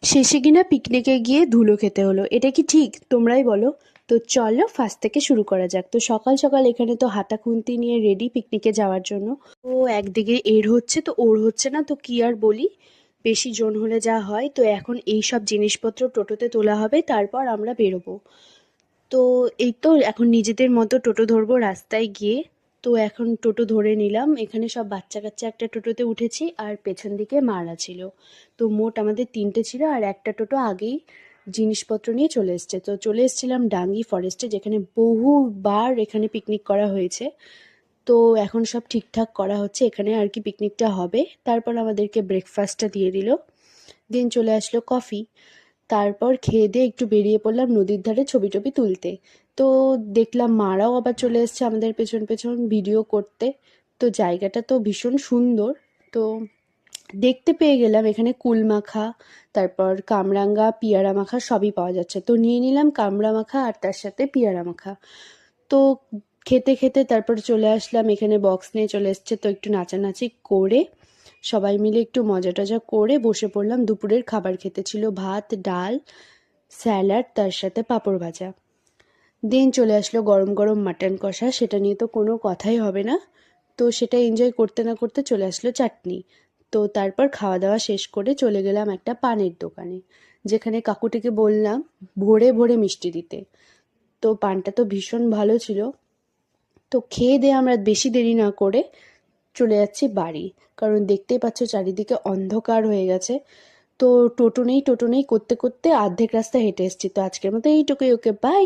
শেষে কিনা পিকনিকে গিয়ে ধুলো খেতে হলো, এটা কি ঠিক? তোমরাই বলো। তো চলো ফার্স্ট থেকে শুরু করা যাক। তো সকাল সকাল এখানে তো হাতা খুন্তি নিয়ে রেডি পিকনিকে যাওয়ার জন্য। তো একদিকে এর হচ্ছে তো ওর হচ্ছে না, তো কি আর বলি, বেশি জন হলে যা হয়। তো এখন এই সব জিনিসপত্র টোটোতে তোলা হবে, তারপর আমরা বেরোবো। তো এই তো এখন নিজেদের মতো টোটো ধরবো রাস্তায় গিয়ে। তো এখন টোটো ধরে নিলাম, এখানে সব বাচ্চা কাচ্চা একটা টোটোতে উঠেছি আর পেছন দিকে মারা ছিল। তো মোট আমাদের তিনটে ছিল, আর একটা টোটো আগেই জিনিসপত্র নিয়ে চলে এসছে। তো চলে এসেছিলাম ডাঙ্গি ফরেস্টে, যেখানে বহুবার এখানে পিকনিক করা হয়েছে। তো এখন সব ঠিকঠাক করা হচ্ছে, এখানে আর কি পিকনিকটা হবে। তারপর আমাদেরকে ব্রেকফাস্টটা দিয়ে দিল, দেন চলে আসলো কফি। তারপর খেয়ে দিয়ে একটু বেরিয়ে পড়লাম নদীর ধারে ছবি টবি তুলতে। তো দেখলাম মারাও আবার চলে এসছে আমাদের পেছন পেছন ভিডিও করতে। তো জায়গাটা তো ভীষণ সুন্দর। তো দেখতে পেয়ে গেলাম এখানে কুল মাখা, তারপর কামরাঙ্গা, পিয়ারা মাখা সবই পাওয়া যাচ্ছে। তো নিয়ে নিলাম কামড়া মাখা আর তার সাথে পিয়ারা মাখা। তো খেতে খেতে তারপর চলে আসলাম, এখানে বক্স নিয়ে চলে এসছে, তো একটু নাচানাচি করে সবাই মিলে একটু মজা টজা করে বসে পড়লাম দুপুরের খাবার খেতে। ছিল ভাত, ডাল, স্যালাড, তার সাথে পাঁপড় ভাজা। দেন চলে আসলো গরম গরম মাটন কষা, সেটা নিয়ে তো কোনো কথাই হবে না। তো সেটা এনজয় করতে না করতে চলে আসলো চাটনি। তো তারপর খাওয়া দাওয়া শেষ করে চলে গেলাম একটা পানের দোকানে, যেখানে কাকুটিকে বললাম ভোরে ভোরে মিষ্টি দিতে। তো পানটা তো ভীষণ ভালো ছিল। তো খেয়ে দিয়ে আমরা বেশি দেরি না করে চলে যাচ্ছি বাড়ি, কারণ দেখতেই পাচ্ছ চারিদিকে অন্ধকার হয়ে গেছে। তো টোটো নেই করতে করতে অর্ধেক রাস্তা হেঁটে এসেছি। তো আজকের মতো এইটুকুই, ওকে বাই।